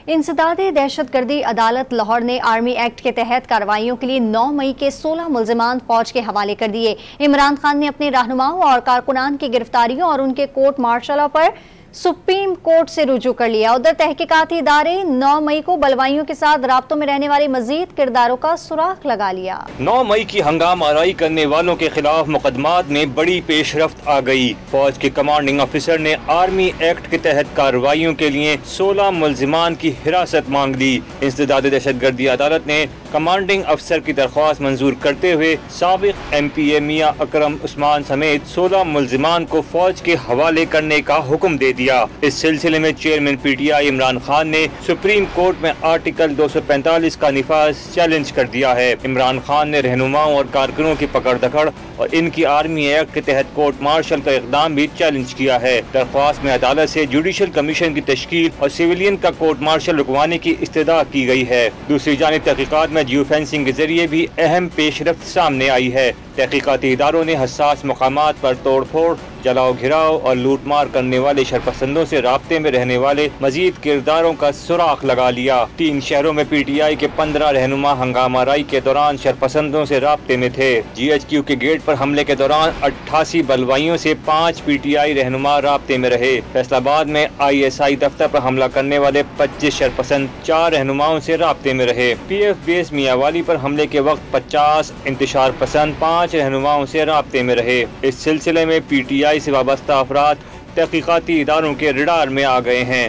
انسداد دہشت گردی عدالت لاہور نے آرمی ایکٹ کے تحت کارروائیوں کے لیے 9 مئی کے 16 ملزمان فوج کے حوالے کر دیے۔ عمران خان نے اپنے رہنماؤں اور کارکنان کی گرفتاریوں اور ان کے کورٹ مارشلوں پر سپریم کورٹ سے رجوع کر لیا۔ ادھر تحقیقاتی ادارے 9 مئی کو بلوائیوں کے ساتھ رابطوں میں رہنے والے مزید کرداروں کا سراغ لگا لیا۔ 9 مئی کی ہنگامہ آرائی کرنے والوں کے خلاف مقدمات میں بڑی پیش رفت آ گئی۔ فوج کے کمانڈنگ افسر نے آرمی ایکٹ کے تحت کارروائیوں کے لیے 16 ملزمان کی حراست مانگ لی۔ انسداد دہشت گردی عدالت نے کمانڈنگ افسر کی درخواست منظور کرتے ہوئے سابق ایم پی اے میاں اکرم عثمان سمیت 16 ملزمان کو فوج کے حوالے کرنے کا حکم دے دیا۔ اس سلسلے میں chairman P T I Imran Khan نے سپریم کورٹ میں آرٹیکل 245 کا نفاذ چیلنج کر دیا ہے۔ عمران خان نے رہنماؤں اور کارکنوں کی پکڑ دکڑ اور ان کی آرمی ایکٹ کے تحت کورٹ مارشل کا اقدام بھی چیلنج کیا ہے۔ درخواست میں عدالت سے جوڈیشل کمیشن کی تشکیل اور سویلین کا کورٹ مارشل رکوانے کی استدعا کی گئی ہے۔ دوسری جانب تحقیقات میں جیو فینسنگ کے ذریعے بھی اہم پیش رفت سامنے آئی ہے۔ تحقیقاتی اداروں نے حساس مقامات پر توڑ پھوڑ، جلاؤ گھراؤ اور لوٹ مار کرنے والے شرپسندوں سے رابطے میں رہنے والے مزید کرداروں کا سراغ لگا لیا۔ 3 شہروں میں پی ٹی آئی کے 15 رہنما ہنگامہ آرائی کے دوران شرپسندوں سے رابطے میں تھے۔ جی ایچ کیو کے گیٹ پر حملے کے دوران 88 بلوائیوں سے 5 پی ٹی آئی رہنما رابطے میں رہے۔ فیصل آباد میں آئی ایس آئی دفتر پر حملہ کرنے والے 25 شرپسند 4 رہنماؤں سے رابطے میں رہے۔ پی ایف بیس میاں والی پر حملے کے وقت 50 انتشار پسند 5 رہنماؤں سے رابطے میں رہے۔ اس سلسلے میں پی ٹی آئی سے وابستہ افراد تحقیقاتی اداروں کے رڈار میں آ گئے ہیں۔